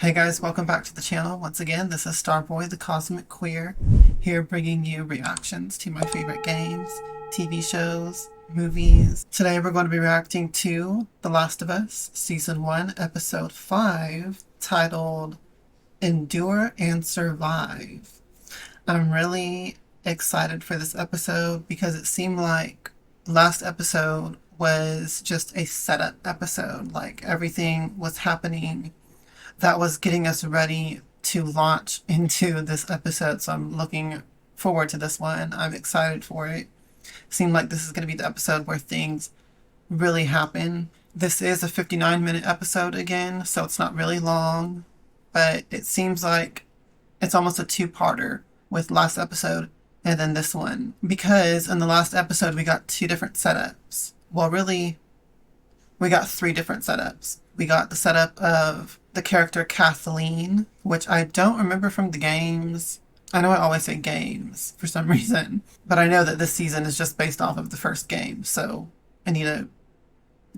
Hey guys, welcome back to the channel. Once again, this is Starboy, the Cosmic Queer, here bringing you reactions to my favorite games, TV shows, movies. Today we're going to be reacting to The Last of Us, Season 1, Episode 5, titled Endure and Survive. I'm really excited for this episode because it seemed like last episode was just a setup episode. Like everything was happening that was getting us ready to launch into this episode. So I'm looking forward to this one. I'm excited for it. Seemed like this is going to be the episode where things really happen. This is a 59-minute episode again, so it's not really long, but it seems like it's almost a two-parter with last episode and then this one. Because in the last episode, we got two different setups. Well, really, we got three different setups. We got the setup of the character Kathleen, which I don't remember from the games. I know I always say games for some reason, but I know that this season is just based off of the first game, so I need to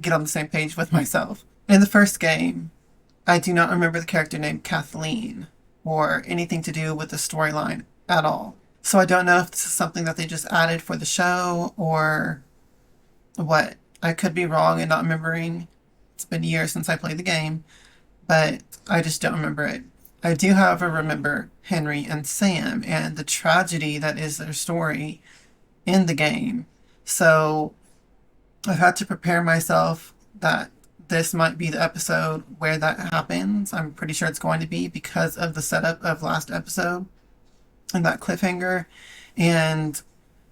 get on the same page with myself. In the first game, I do not remember the character named Kathleen or anything to do with the storyline at all. So I don't know if this is something that they just added for the show or what. I could be wrong in not remembering. It's been years since I played the game, but I just don't remember it. I do, however, remember Henry and Sam and the tragedy that is their story in the game. So I've had to prepare myself that this might be the episode where that happens. I'm pretty sure it's going to be because of the setup of last episode and that cliffhanger and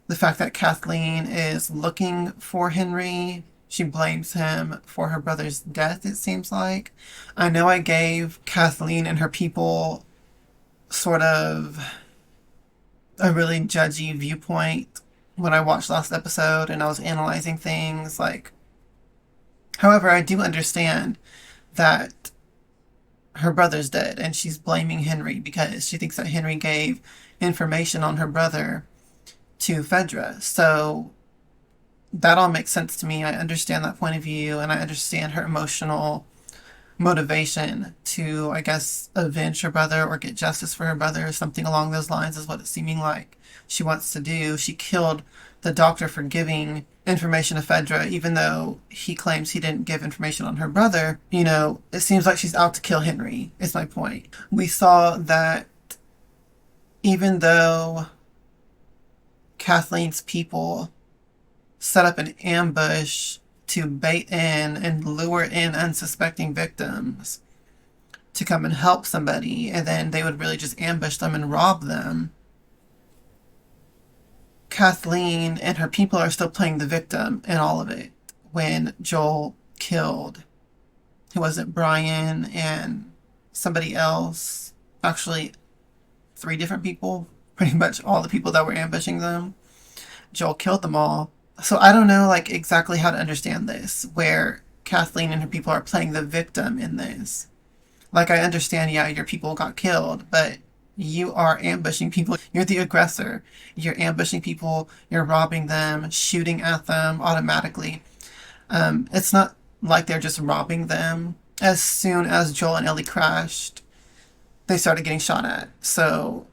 the fact that Kathleen is looking for Henry. She blames him for her brother's death, it seems like. I know I gave Kathleen and her people sort of a really judgy viewpoint when I watched last episode and I was analyzing things. However, I do understand that her brother's dead and she's blaming Henry because she thinks that Henry gave information on her brother to Fedra. So that all makes sense to me. I understand that point of view, and I understand her emotional motivation to, I guess, avenge her brother or get justice for her brother. Something along those lines is what it's seeming like she wants to do. She killed the doctor for giving information to Fedra, even though he claims he didn't give information on her brother. You know, it seems like she's out to kill Henry, is my point. We saw that even though Kathleen's people set up an ambush to bait in and lure in unsuspecting victims to come and help somebody, and then they would really just ambush them and rob them. Kathleen and her people are still playing the victim in all of it. When Joel killed, who was it, Brian and somebody else, actually 3 different people, pretty much all the people that were ambushing them. Joel killed them all. So I don't know exactly how to understand this, where Kathleen and her people are playing the victim in this. I understand, yeah, your people got killed, but you are ambushing people. You're the aggressor. You're ambushing people. You're robbing them, shooting at them automatically. It's not like they're just robbing them. As soon as Joel and Ellie crashed, they started getting shot at. So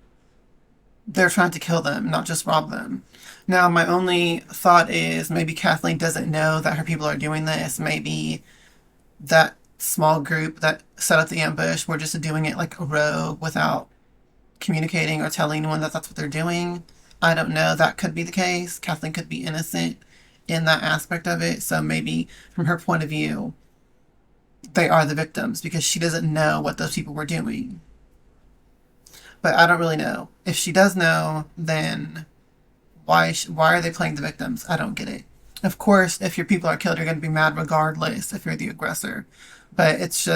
they're trying to kill them, not just rob them. Now, my only thought is maybe Kathleen doesn't know that her people are doing this. Maybe that small group that set up the ambush were just doing it like a rogue without communicating or telling anyone that that's what they're doing. I don't know. That could be the case. Kathleen could be innocent in that aspect of it. So maybe from her point of view, they are the victims because she doesn't know what those people were doing. But I don't really know. If she does know, then why are they playing the victims? I don't get it. Of course, if your people are killed, you're going to be mad regardless if you're the aggressor. But it's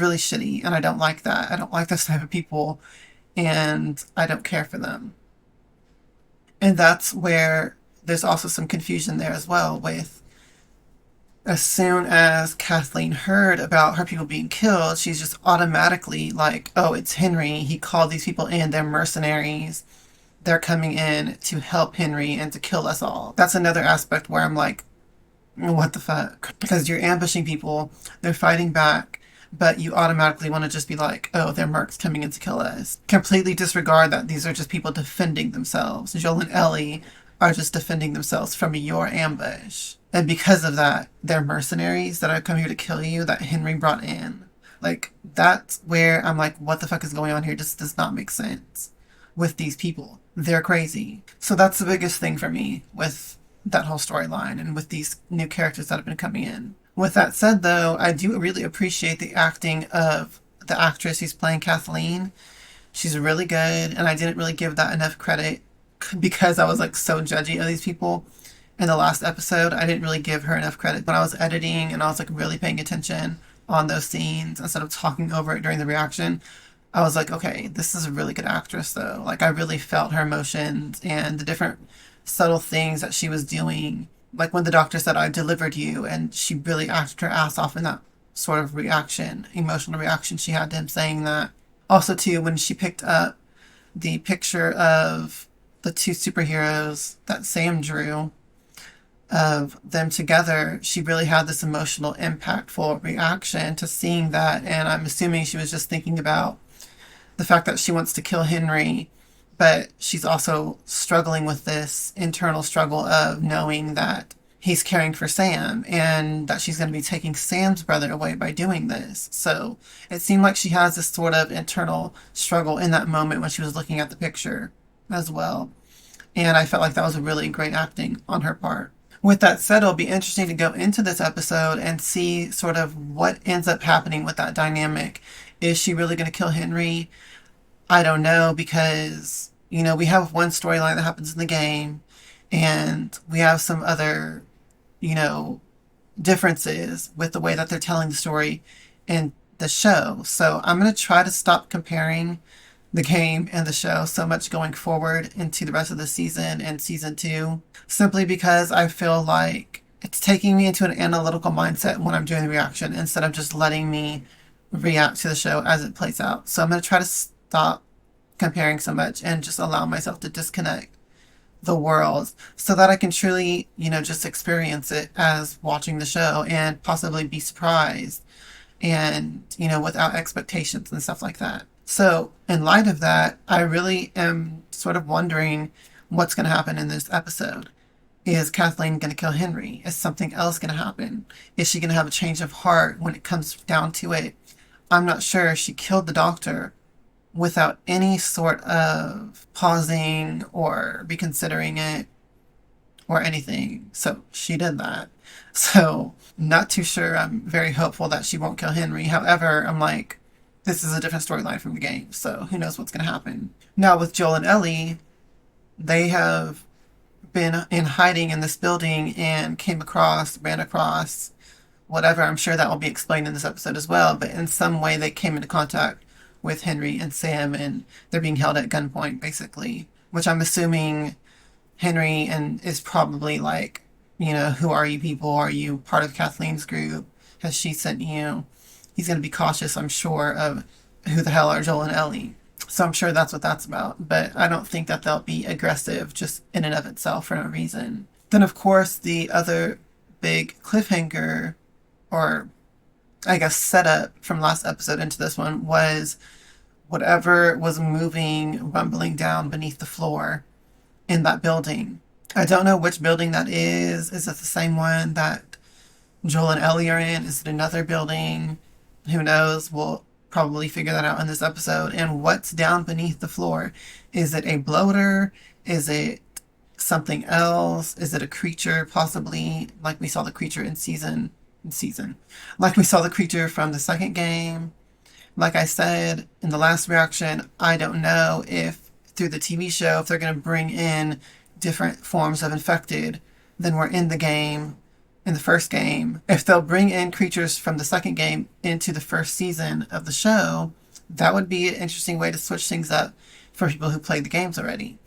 really shitty, and I don't like that. I don't like this type of people, and I don't care for them. And that's where there's also some confusion there as well with, as soon as Kathleen heard about her people being killed, she's just automatically like, oh, it's Henry. He called these people in. They're mercenaries. They're coming in to help Henry and to kill us all. That's another aspect where I'm like, what the fuck? Because you're ambushing people. They're fighting back. but you automatically want to just be like, oh, they're mercs coming in to kill us. Completely disregard that these are just people defending themselves. Joel and Ellie are just defending themselves from your ambush. And because of that, they're mercenaries that are coming here to kill you that Henry brought in. Like, that's where I'm like, what the fuck is going on here? This does not make sense with these people. They're crazy. So that's the biggest thing for me with that whole storyline and with these new characters that have been coming in. With that said, though, I do really appreciate the acting of the actress who's playing Kathleen. She's really good, and I didn't really give that enough credit because I was like so judgy of these people in the last episode. I didn't really give her enough credit when I was editing and I was like really paying attention on those scenes instead of talking over it during the reaction. I was like, okay, this is a really good actress though. Like I really felt her emotions and the different subtle things that she was doing. Like when the doctor said, I delivered you, and she really acted her ass off in that sort of reaction, emotional reaction she had to him saying that. Also, too, when she picked up the picture of the two superheroes that Sam drew of them together, she really had this emotional, impactful reaction to seeing that. And I'm assuming she was just thinking about the fact that she wants to kill Henry, but she's also struggling with this internal struggle of knowing that he's caring for Sam and that she's going to be taking Sam's brother away by doing this. So it seemed like she has this sort of internal struggle in that moment when she was looking at the picture as well. And I felt like that was a really great acting on her part. With that said, it'll be interesting to go into this episode and see sort of what ends up happening with that dynamic. Is she really going to kill Henry? I don't know, because, you know, we have one storyline that happens in the game and we have some other, you know, differences with the way that they're telling the story in the show. So I'm going to try to stop comparing the game and the show so much going forward into the rest of the season and season 2, simply because I feel like it's taking me into an analytical mindset when I'm doing the reaction instead of just letting me react to the show as it plays out. So I'm going to try to stop comparing so much and just allow myself to disconnect the world so that I can truly, you know, just experience it as watching the show and possibly be surprised and, you know, without expectations and stuff like that. So in light of that, I really am sort of wondering what's going to happen in this episode. Is Kathleen going to kill Henry? Is something else going to happen? Is she going to have a change of heart when it comes down to it? I'm not sure. She killed the doctor without any sort of pausing or reconsidering it or anything. So she did that. So not too sure. I'm very hopeful that she won't kill Henry. However, I'm like, this is a different storyline from the game. So who knows what's going to happen. Now with Joel and Ellie, they have been in hiding in this building and ran across whatever. I'm sure that will be explained in this episode as well. But in some way they came into contact with Henry and Sam, and they're being held at gunpoint, basically. Which I'm assuming Henry and is probably like, you know, who are you people? Are you part of Kathleen's group? Has she sent you? He's going to be cautious, I'm sure, of who the hell are Joel and Ellie. So I'm sure that's what that's about. But I don't think that they'll be aggressive just in and of itself for no reason. Then, of course, the other big cliffhanger, or I guess setup from last episode into this one, was whatever was moving, rumbling down beneath the floor in that building. I don't know which building that is. Is it the same one that Joel and Ellie are in? Is it another building? Who knows? We'll probably figure that out in this episode. And what's down beneath the floor? Is it a bloater? Is it something else? Is it a creature, possibly, like we saw the creature like we saw the creature from the second game? Like I said in the last reaction, I don't know if through the TV show, if they're going to bring in different forms of infected than were in the game, in the first game. If they'll bring in creatures from the second game into the first season of the show, that would be an interesting way to switch things up for people who played the games already.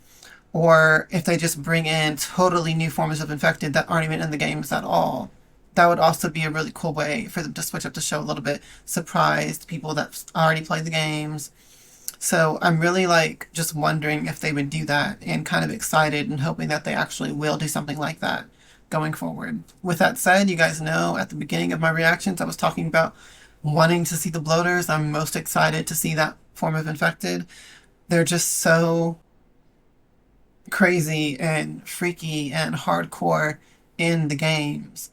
Or if they just bring in totally new forms of infected that aren't even in the games at all. That would also be a really cool way for them to switch up the show a little bit, surprise people that already played the games. So I'm really like just wondering if they would do that, and kind of excited and hoping that they actually will do something like that going forward. With that said, you guys know at the beginning of my reactions I was talking about wanting to see the bloaters. I'm most excited to see that form of infected. They're just so crazy and freaky and hardcore in the games.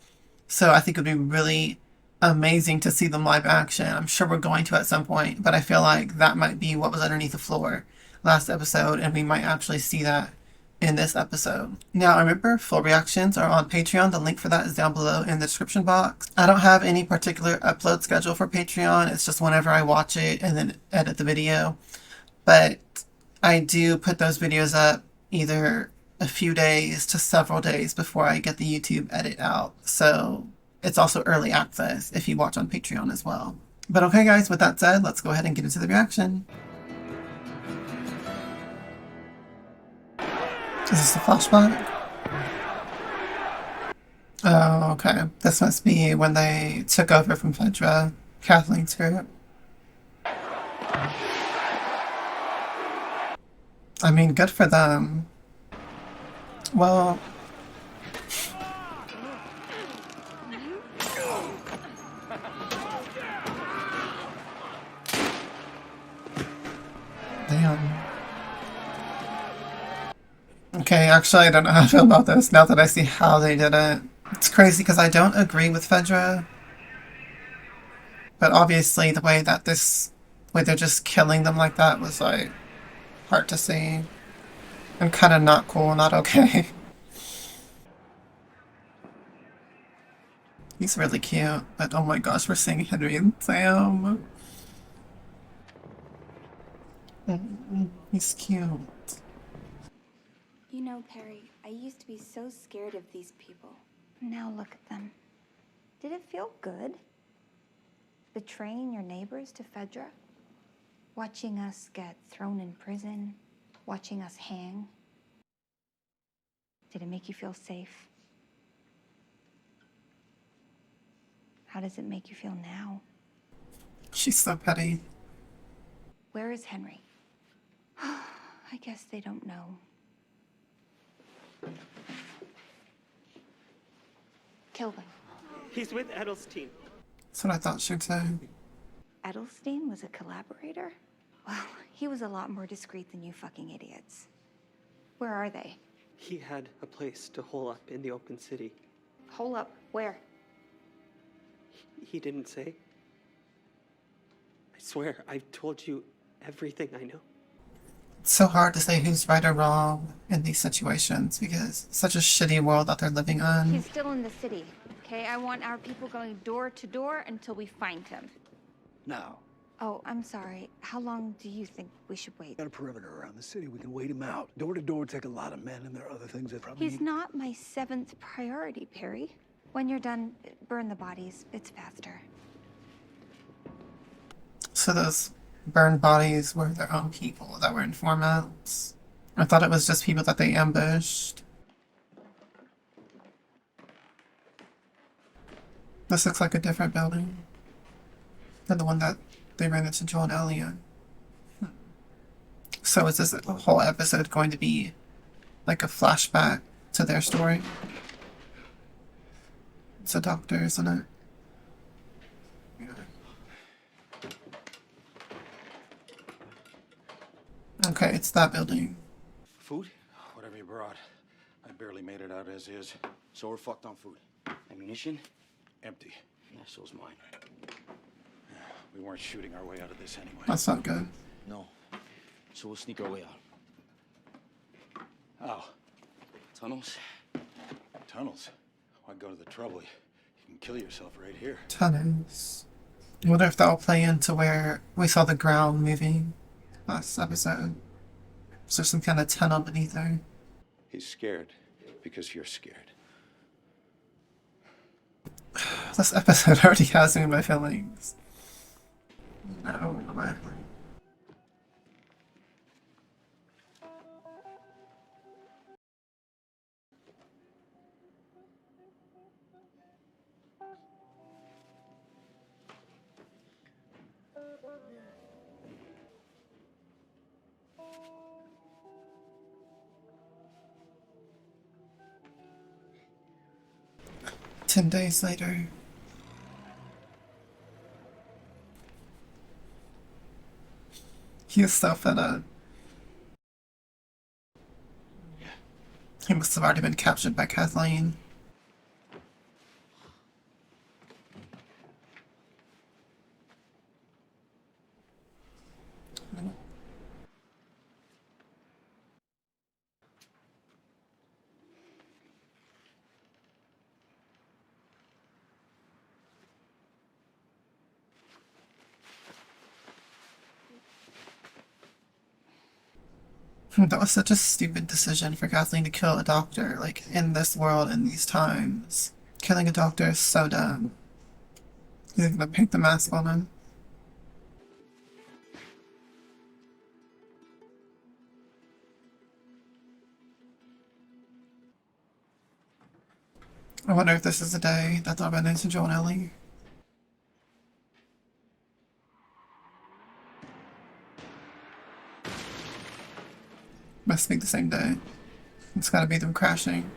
So I think it would be really amazing to see them live action. I'm sure we're going to at some point, but I feel like that might be what was underneath the floor last episode, and we might actually see that in this episode. Now, remember, full reactions are on Patreon. The link for that is down below in the description box. I don't have any particular upload schedule for Patreon. It's just whenever I watch it and then edit the video. But I do put those videos up either a few days to several days before I get the YouTube edit out. So it's also early access if you watch on Patreon as well. But okay, guys, with that said, let's go ahead and get into the reaction. Is this a flashback? Oh, okay. This must be when they took over from Fedra, Kathleen's group. I mean, good for them. Well... Damn. Okay, actually, I don't know how to feel about this now that I see how they did it. It's crazy because I don't agree with Fedra. But obviously, the way that they're just killing them like that was, like, hard to see. And kind of not cool, not okay. He's really cute, but oh my gosh, we're seeing Henry and Sam. He's cute. You know, Perry, I used to be so scared of these people. Now look at them. Did it feel good? Betraying your neighbors to Fedra? Watching us get thrown in prison? Watching us hang? Did it make you feel safe? How does it make you feel now? She's so petty. Where is Henry? I guess they don't know. Kill them. He's with Edelstein. That's what I thought she'd say. Edelstein was a collaborator? Well, he was a lot more discreet than you fucking idiots. Where are they? He had a place to hole up in the open city. Hole up? Where? He didn't say. I swear, I've told you everything I know. It's so hard to say who's right or wrong in these situations because it's such a shitty world that they're living on. He's still in the city, okay? I want our people going door to door until we find him. Now. Oh, I'm sorry. How long do you think we should wait? Got a perimeter around the city. We can wait him out. Door to door take a lot of men, and there are other things that probably... He's not my 7th priority, Perry. When you're done, burn the bodies. It's faster. So those burned bodies were their own people that were informants. I thought it was just people that they ambushed. This looks like a different building than the one that they ran into Joel and Ellie in. So is this whole episode going to be like a flashback to their story? It's a doctor, isn't it? Yeah. Okay, it's that building. Food? Whatever you brought. I barely made it out as is. So we're fucked on food. Ammunition? Empty. Yeah, so's mine. Yeah, we weren't shooting our way out of this anyway. That's not good. No. So we'll sneak our way out. How? Tunnels? Tunnels? Why go to the trouble? You can kill yourself right here. Tunnels. I wonder if that'll play into where we saw the ground moving last episode. Is there some kind of tunnel beneath there? He's scared because you're scared. This episode already has me in my feelings. No, man. Ten days later. He was so fed up. He must have already been captured by Kathleen. That was such a stupid decision for Kathleen to kill a doctor, like, in this world, in these times. Killing a doctor is so dumb. He's gonna pick the mask on him. I wonder if this is the day that they'll run into Joe and Ellie. Must be the same day. It's gotta be them crashing.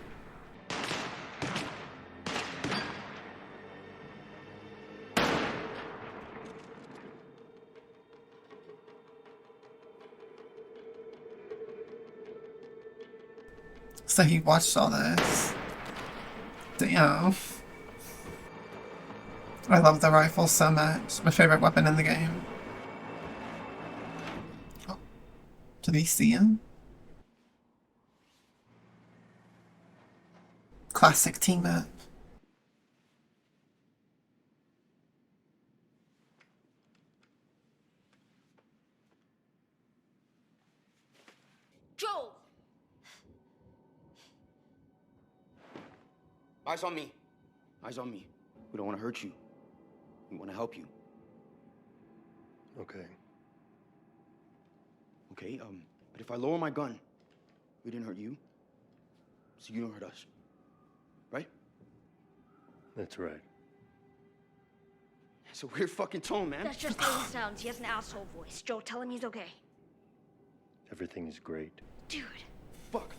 So he watched all this. Damn. I love the rifle so much. My favorite weapon in the game. Oh. Did he see him? Classic team up. Joel! Eyes on me. Eyes on me. We don't want to hurt you. We want to help you. Okay. Okay, but if I lower my gun, we didn't hurt you, so you don't hurt us. Right? That's right. It's a weird fucking tone, man. That's just how he sounds. He has an asshole voice. Joel, tell him he's okay. Everything is great. Dude. Fuck.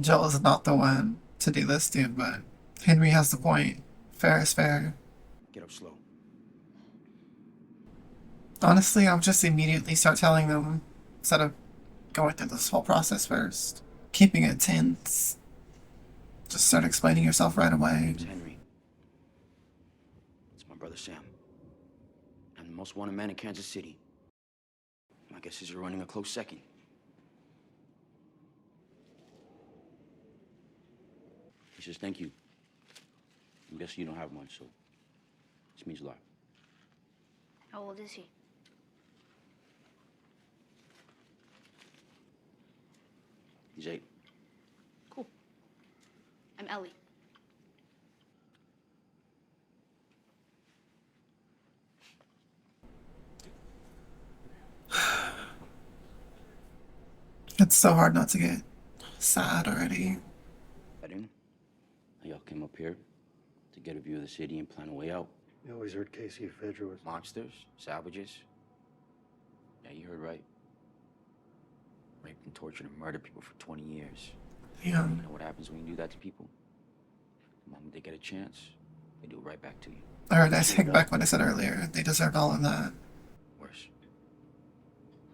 Joel is not the one to do this, dude, but Henry has the point. Fair is fair. Get up slow. Honestly, I'll just immediately start telling them instead of going through this whole process first. Keeping it tense. Just start explaining yourself right away. It's Henry. It's my brother Sam. I'm the most wanted man in Kansas City. My guess is you're running a close second. He says thank you. I'm guessing you don't have much, so this means a lot. How old is he? He's 8. Cool. I'm Ellie. It's so hard not to get sad already. Y'all came up here to get a view of the city and plan a way out. You always heard Casey Fedra was... Monsters, savages. Yeah, you heard right. Raped and tortured and murdered people for 20 years. Yeah. You know what happens when you do that to people? The moment they get a chance, they do it right back to you. Alright, I take back what I said earlier. They deserved all of that. Worse.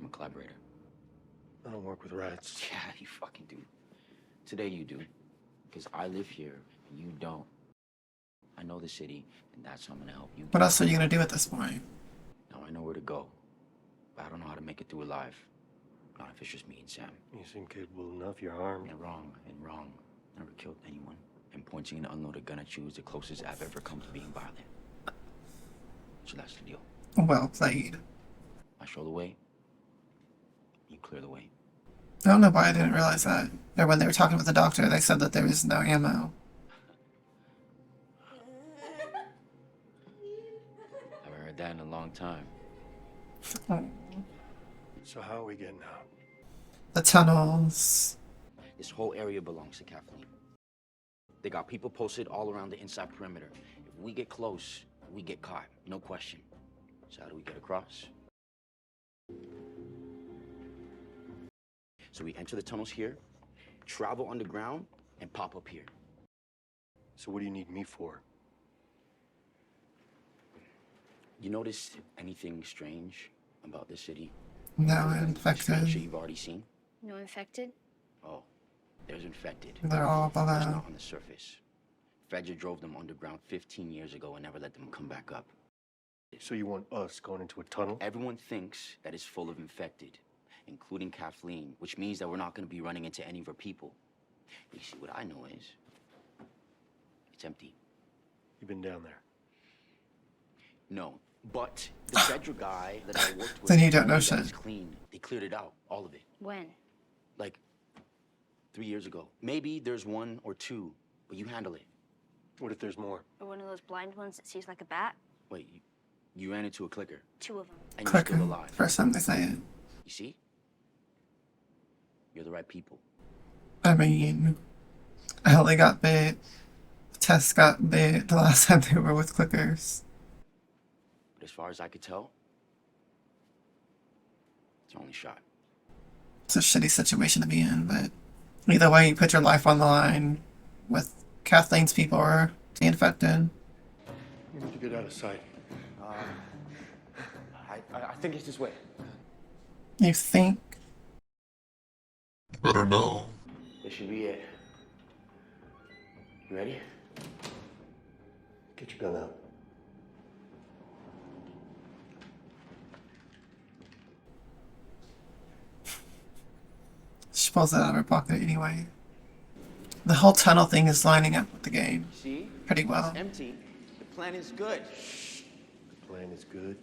I'm a collaborator. I don't work with rats. Yeah, you fucking do. Today you do. Because I live here and you don't. I know the city, and that's how I'm gonna help you. What else are you gonna do at this point? Now I know where to go, but I don't know how to make it through alive. Not if it's just me and Sam. You seem capable enough. You're armed. And wrong. Never killed anyone. And pointing an unloaded gun at you is the closest I've ever come to being violent. So that's the deal. Well played. I show the way. You clear the way. I don't know why I didn't realize that. Or when they were talking with the doctor, they said that there was no ammo. Haven't heard that in a long time. Oh. So how are we getting out? The tunnels. This whole area belongs to Kathleen. They got people posted all around the inside perimeter. If we get close, we get caught. No question. So how do we get across? So we enter the tunnels here, travel underground, and pop up here. So what do you need me for? You notice anything strange about this city? No This shit infected. you've already seen? No infected? Oh, there's infected. They're all Just below. not on the surface. Fedra drove them underground 15 years ago and never let them come back up. So you want us going into a tunnel? Everyone thinks that it's full of infected, including Kathleen, which means that we're not going to be running into any of her people. You see, what I know is, it's empty. You've been down there. No, but the Fedra guy that I worked with... Then you don't know told me that shit. it's clean. They cleared it out, all of it. When? Like, 3 years ago. Maybe there's 1 or 2, but you handle it. What if there's more? Or one of those blind ones that sees like a bat? Wait, you ran into a clicker, 2 of them. and you're Clicker. still alive. First time they say it. You see? You're the right people. I mean, Ellie got bit. Tess got bit the last time they were with clickers. But as far as I could tell, it's your only shot. It's a shitty situation to be in, but either way, you put your life on the line with Kathleen's people or the infected. We need to get out of sight. I think it's this way. You think? Better know. This should be it. You ready? Get your gun out. She pulls it out of her pocket anyway. The whole tunnel thing is lining up with the game See? pretty well. It's empty. The plan is good. The plan is good.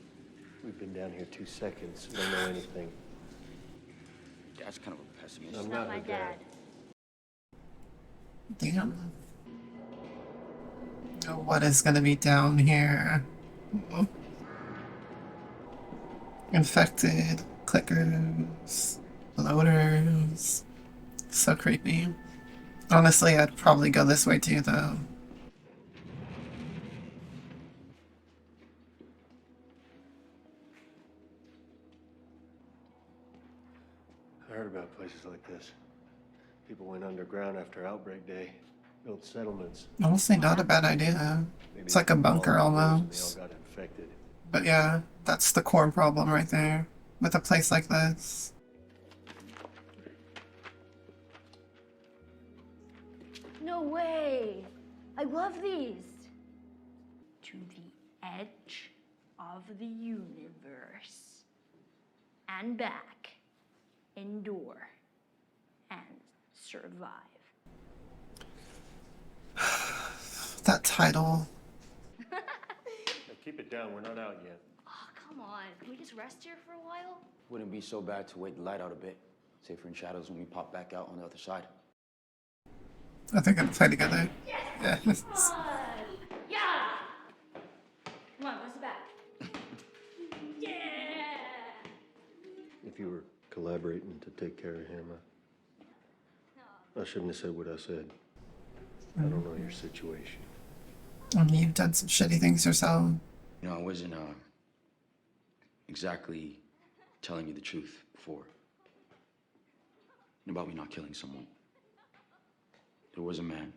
We've been down here 2 seconds. We don't know anything. That's kind of a pessimist. I'm Not not my her dad. dad. Damn. Oh, what is gonna be down here? Infected, clickers, bloaters. So creepy. Honestly, I'd probably go this way too, though. I heard about places like this. People went underground after outbreak day, built settlements. Honestly, not a bad idea. Maybe It's like a they bunker all got almost. They all got infected. But yeah, that's the core problem right there with a place like this. No way! I love these! To the edge of the universe. And back. Endure. And survive. That title. Now keep it down. We're not out yet. Oh, come on. Can we just rest here for a while? Wouldn't be so bad to wait the light out a bit. Safer in shadows when we pop back out on the other side. I think I'd play together. Yes! Yes. Yeah! Come on, what's the back? Yeah! If you were collaborating to take care of him, I shouldn't have said what I said. I don't know your situation. I mean, you've done some shitty things yourself. You know, I wasn't exactly telling you the truth before. About me not killing someone. There was a man,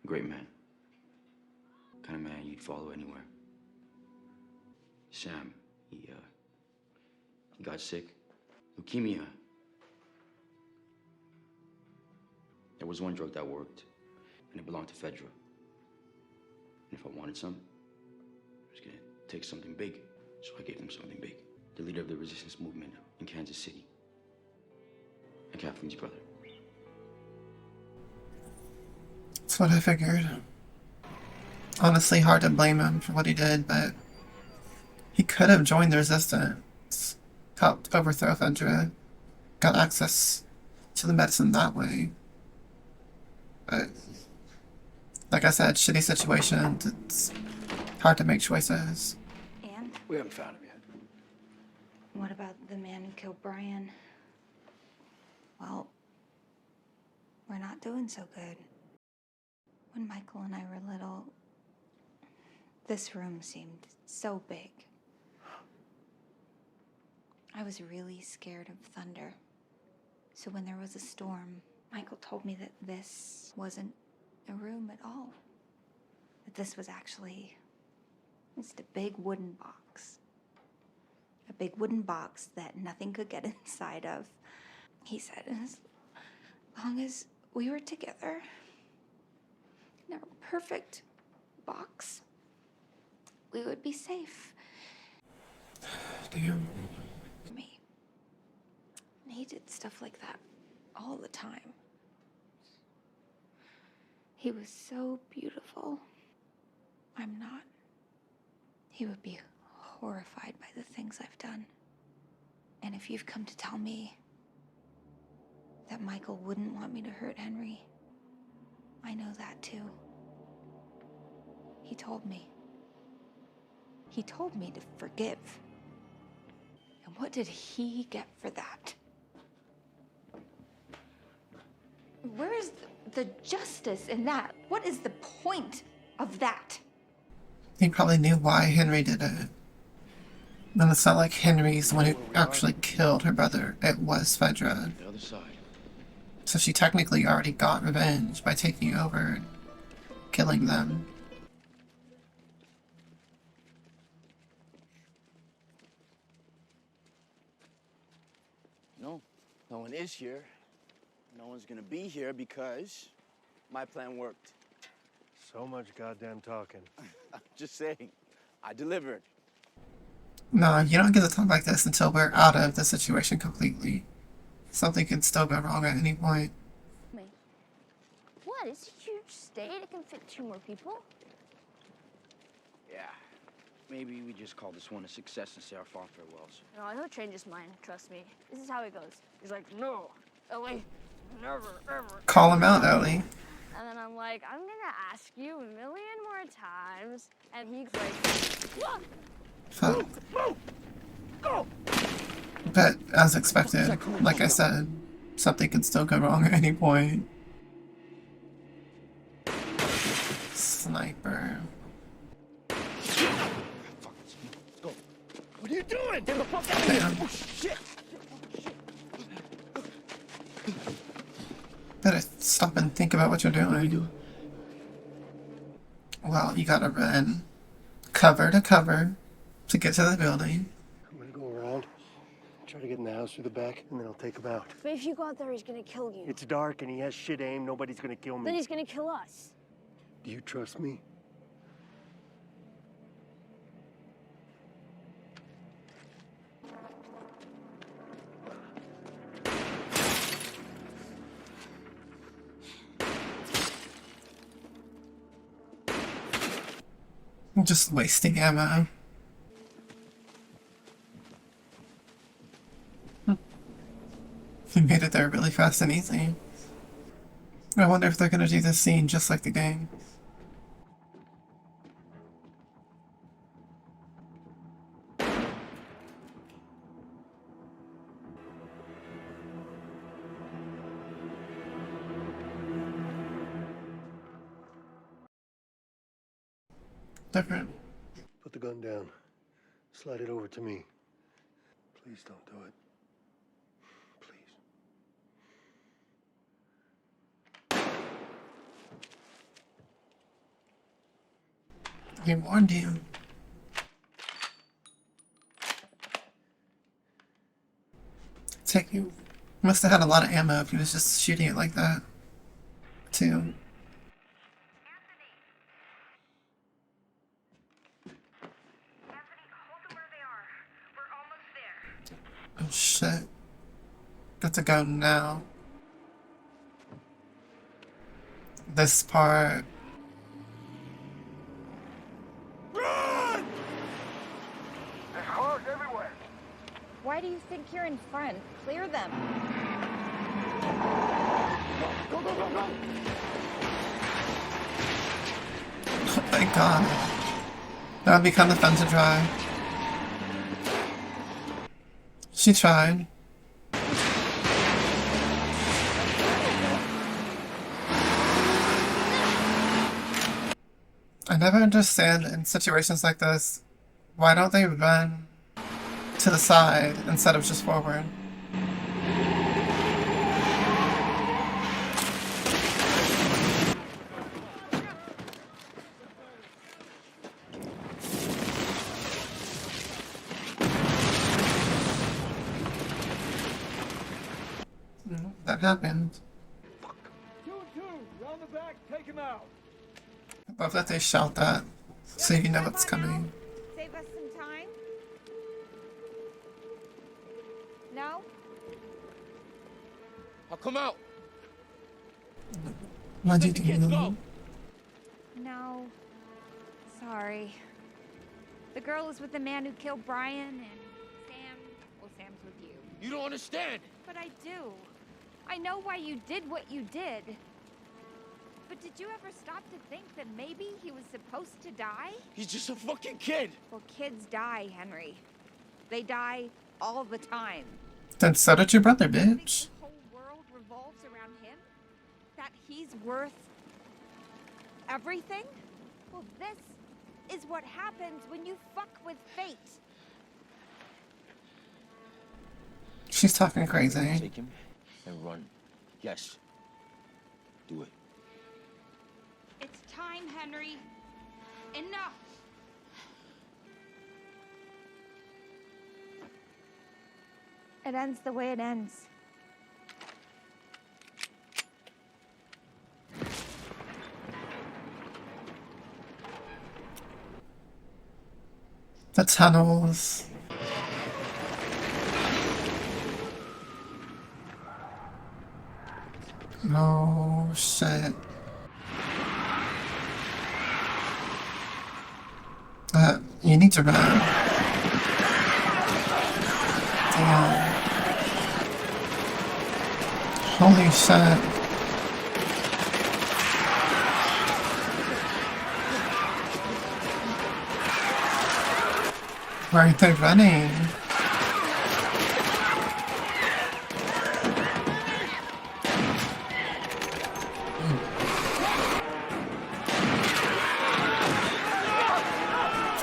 a great man. Kind of man you'd follow anywhere. Sam, he got sick. Leukemia. There was one drug that worked, and it belonged to Fedra. And if I wanted some, I was gonna take something big. So I gave them something big. The leader of the resistance movement in Kansas City. And Kathleen's brother. That's what I figured. Honestly, hard to blame him for what he did, but he could have joined the resistance, helped overthrow Fedra, got access to the medicine that way. But, like I said, shitty situation. It's hard to make choices. And We haven't found him yet. what about the man who killed Brian? Well, we're not doing so good. When Michael and I were little, this room seemed so big. I was really scared of thunder. So when there was a storm, Michael told me that this wasn't a room at all. That this was actually just a big wooden box. a big wooden box that nothing could get inside of. He said, as long as we were together in our perfect box, we would be safe. Damn. Me. And he did stuff like that all the time. He was so beautiful. I'm not. He would be horrified by the things I've done. And if you've come to tell me that Michael wouldn't want me to hurt Henry, I know that too. He told me. He told me to forgive. And what did he get for that? Where is the justice in that? What is the point of that? He probably knew why Henry did it. And it's not like Henry's the one who actually killed her brother. It was Fedra. The other side. So she technically already got revenge by taking over and killing them. No one is here. No one's gonna be here because my plan worked. So much goddamn talking. I'm just saying, I delivered. No, you don't get to talk like this until we're out of the situation completely. Something can still go wrong at any point. What? It's a huge state. It can fit 2 more people. Yeah. Maybe we just call this one a success and say our fond farewells. No, he'll change his mind. Trust me. This is how it goes. He's like, no, Ellie, never, ever. Call him out, Ellie. And then I'm like, I'm gonna ask you 1,000,000 more times. And he's like, what? Fuck. But as expected, like I said, something can still go wrong at any point. Sniper. What are you doing? Get the fuck out of Damn. here! Oh, shit! Better stop and think about what you're doing. Well, you gotta run cover to cover to get to the building. I'm gonna go around, try to get in the house through the back, and then I'll take him out. But if you go out there, he's gonna kill you. It's dark and he has shit aim. Nobody's gonna kill Then me. he's gonna kill us. Do you trust me? I'm just wasting ammo. We made it there really fast and easy. I wonder if they're gonna do this scene just like the game. Different. Put the gun down. Slide it over to me. Please don't do it. Please. He warned you. You must have had a lot of ammo if he was just shooting it like that, too. Oh shit. Got to go now. This part. Run! There's cars everywhere. Why do you think you're in front? Clear them. Go, go, go, go! Oh my god. That would be kind of fun to try. She tried. I never understand in situations like this, why don't they run to the side instead of just forward? What happened? Two, round the back, take him out. I love that they shout that so you know what's coming. Save us some time? No? I'll come out. Why'd you Let the do kids that? go. No. Sorry. The girl is with the man who killed Brian, and Sam... Well, Sam's with you. You don't understand. But I do. I know why you did what you did. But did you ever stop to think that maybe he was supposed to die? He's just a fucking kid. Well, kids die, Henry. They die all the time. Then so did your brother, You think bitch. the whole world revolves around him? That he's worth everything? Well, this is what happens when you fuck with fate. She's talking crazy. Take him and run. Yes. Do it. It's time, Henry. Enough. It ends the way it ends. The tunnels. Oh, shit. You need to run. Damn. Holy shit. Where are they running?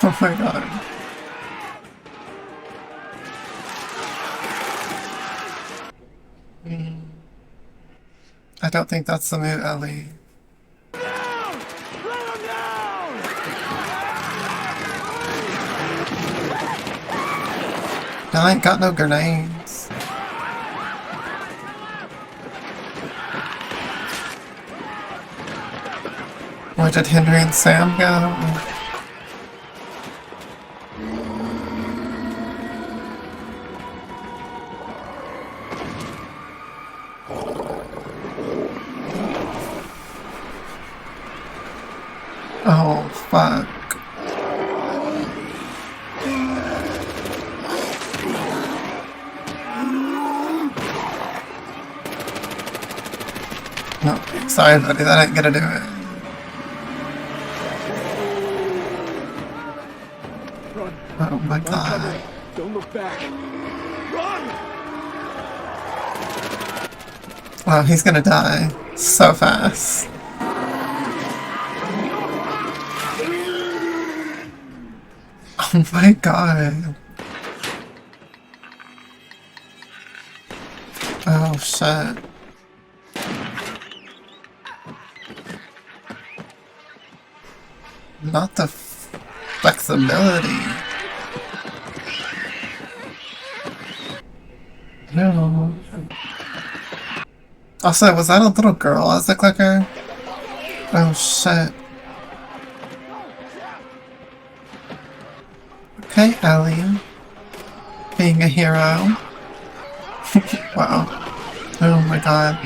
Oh my god. I don't think that's the move, Ellie. I ain't got no grenades. Where did Henry and Sam go? Oh, fuck. No, sorry buddy, that ain't gonna do it. Run. Oh my god. Don't look back. Run! Wow, he's gonna die so fast. Oh my god. Oh shit. Not the flexibility. No. Also, was that a little girl as the clicker? Oh shit. Okay, Ellie. Being a hero. Wow. Oh my god.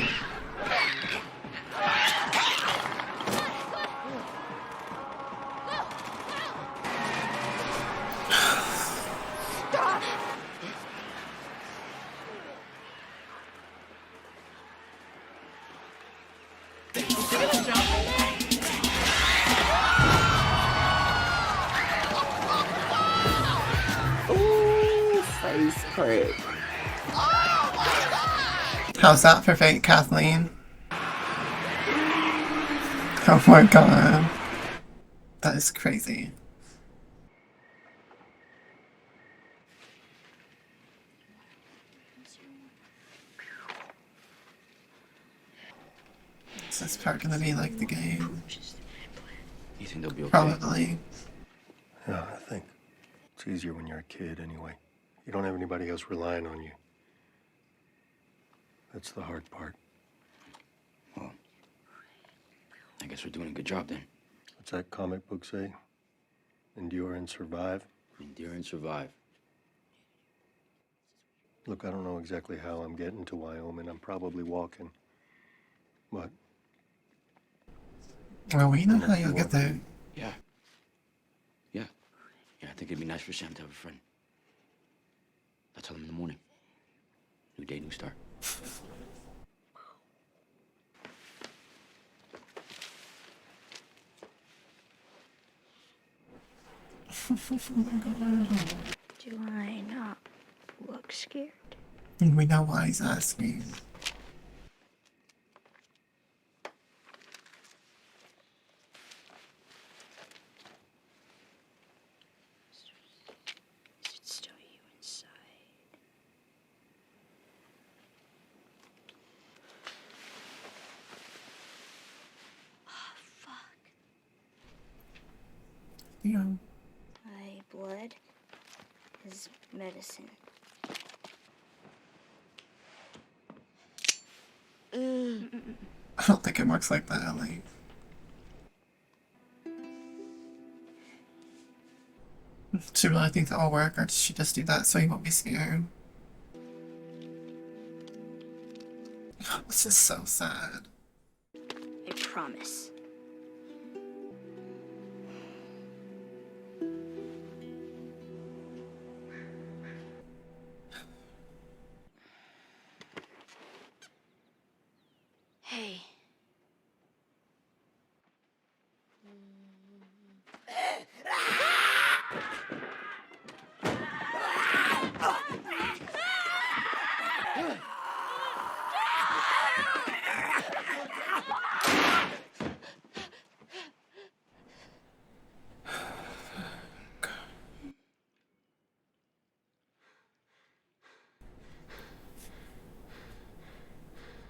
How's that for fate, Kathleen? Oh my god. That is crazy. Is this part gonna be like the game? You think they'll be okay? Probably. Yeah, I think it's easier when you're a kid anyway. You don't have anybody else relying on you. That's the hard part. guess we're doing a good job then. What's that comic book say? Endure and survive? Endure and survive. Look, I don't know exactly how I'm getting to Wyoming. I'm probably walking. But Well, we know how you'll get there. Yeah. Yeah. Yeah, I think it'd be nice for Sam to have a friend. I'll tell him in the morning. New day, new start. Do I not look scared? And we know why he's asking. Is it still you inside? Oh, fuck. Yeah. My blood is medicine. I don't think it works like that, Ellie. She really think that will work, or does she just do that so he won't be scared? This is so sad. I promise. Hey.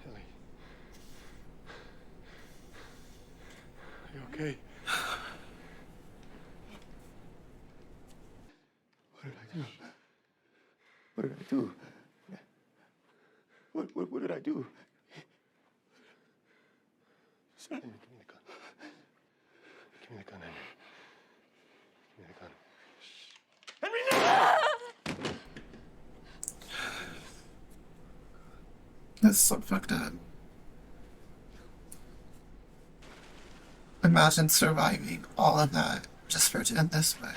Ellie. Are you okay? What did I do? What did I do? What did I do? Give me the gun. Give me the gun, Henry. Give me the gun. That's so fucked up. Imagine surviving all of that just for it to end this way.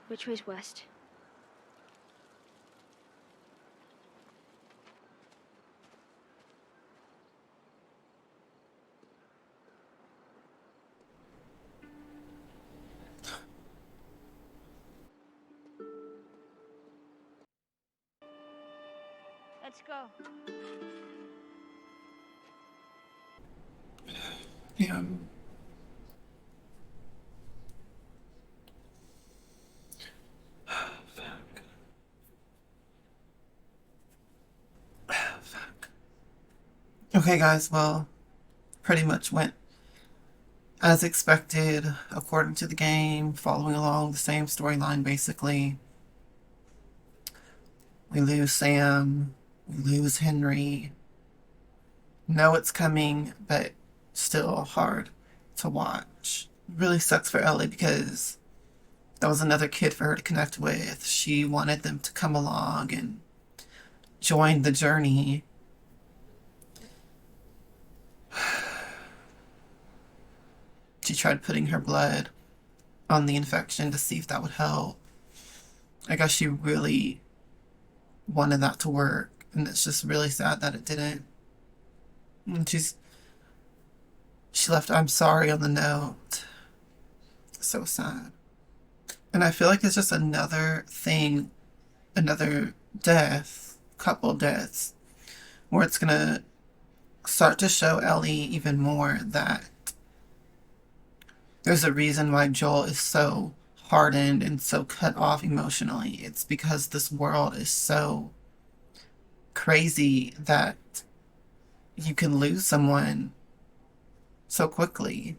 Which way's west? Let's go. Yeah. Fuck. Okay, guys, well, pretty much went as expected, according to the game, following along the same storyline, basically. We lose Sam, we lose Henry. Know it's coming, but still hard to watch. Really sucks for Ellie because that was another kid for her to connect with. She wanted them to come along and join the journey. She tried putting her blood on the infection to see if that would help. I guess she really wanted that to work, and it's just really sad that it didn't. And she left "I'm sorry" on the note. So sad. And I feel like it's just another thing, another death, couple deaths, where it's gonna start to show Ellie even more that there's a reason why Joel is so hardened and so cut off emotionally. It's because this world is so crazy that you can lose someone so quickly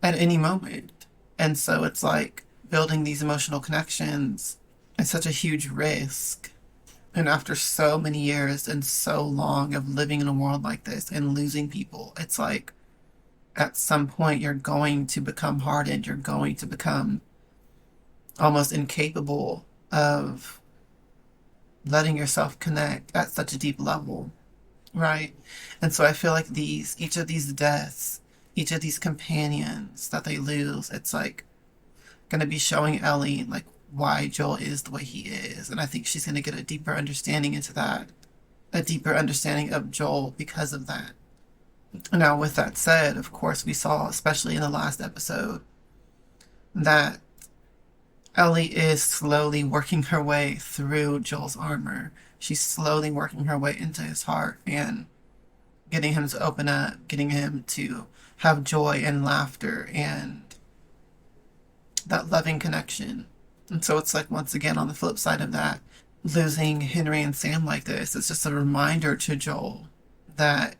at any moment. And so it's like building these emotional connections is such a huge risk. And after so many years and so long of living in a world like this and losing people, it's like at some point you're going to become hardened. You're going to become almost incapable of letting yourself connect at such a deep level, right? And so I feel like each of these deaths, each of these companions that they lose, it's like going to be showing Ellie like why Joel is the way he is. And I think she's going to get a deeper understanding into that, a deeper understanding of Joel because of that. Now, with that said, of course, we saw, especially in the last episode, that Ellie is slowly working her way through Joel's armor. She's slowly working her way into his heart and getting him to open up, getting him to have joy and laughter and that loving connection. And so it's like, once again, on the flip side of that, losing Henry and Sam like this is just a reminder to Joel that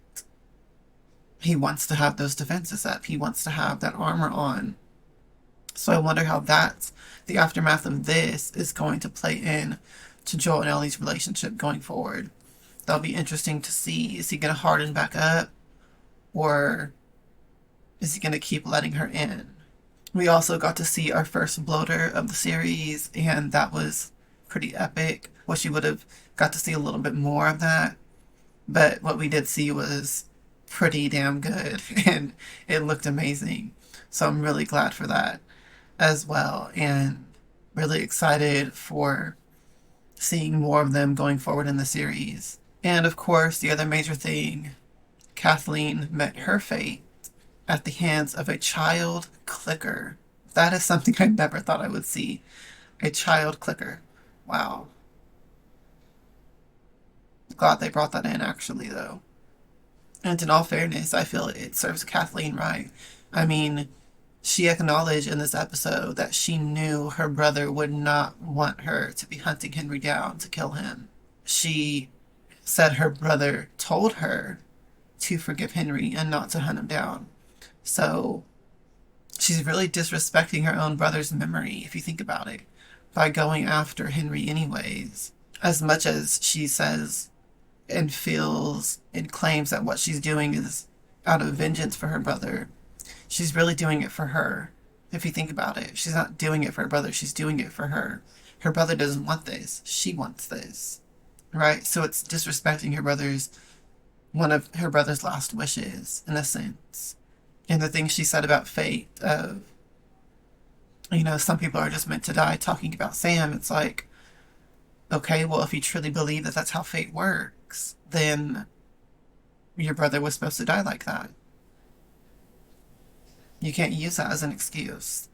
he wants to have those defenses up. He wants to have that armor on. So I wonder how that's the aftermath of this is going to play in to Joel and Ellie's relationship going forward. That'll be interesting to see. Is he going to harden back up, or is he going to keep letting her in? We also got to see our first bloater of the series, and that was pretty epic. Wish you would have got to see a little bit more of that, but what we did see was pretty damn good, and it looked amazing. So I'm really glad for that as well, and really excited for seeing more of them going forward in the series. And of course, the other major thing, Kathleen met her fate at the hands of a child clicker. That is something I never thought I would see. A child clicker. Wow. Glad they brought that in, actually, though. And in all fairness, I feel it serves Kathleen right. I mean, she acknowledged in this episode that she knew her brother would not want her to be hunting Henry down to kill him. She said her brother told her to forgive Henry and not to hunt him down. So she's really disrespecting her own brother's memory, if you think about it, by going after Henry anyways. As much as she says and feels and claims that what she's doing is out of vengeance for her brother, she's really doing it for her. If you think about it, she's not doing it for her brother, she's doing it for her. Her brother doesn't want this, she wants this, right? So it's disrespecting one of her brother's last wishes, in a sense. And the things she said about fate of, some people are just meant to die, talking about Sam, it's like, okay, well, if you truly believe that that's how fate works, then your brother was supposed to die like that. You can't use that as an excuse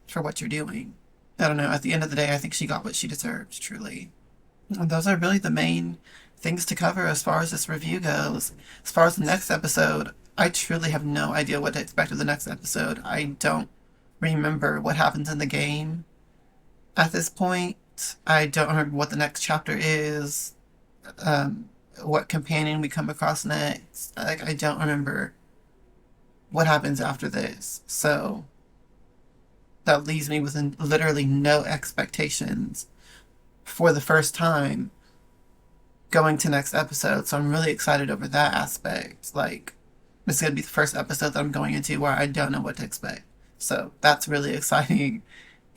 for what you're doing. I don't know. At the end of the day, I think she got what she deserved, truly. And those are really the main things to cover as far as this review goes. As far as the next episode, I truly have no idea what to expect of the next episode. I don't remember what happens in the game at this point. I don't remember what the next chapter is, what companion we come across next. I don't remember what happens after this. So that leaves me with literally no expectations for the first time going to next episode. So I'm really excited over that aspect. This is going to be the first episode that I'm going into where I don't know what to expect. So that's really exciting.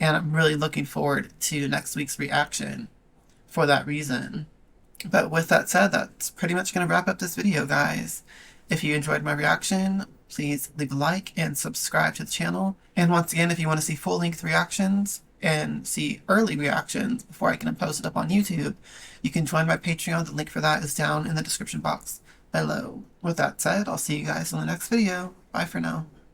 And I'm really looking forward to next week's reaction for that reason. But with that said, that's pretty much going to wrap up this video, guys. If you enjoyed my reaction, please leave a like and subscribe to the channel. And once again, if you want to see full-length reactions and see early reactions before I can post it up on YouTube, you can join my Patreon. The link for that is down in the description box below. With that said, I'll see you guys in the next video. Bye for now.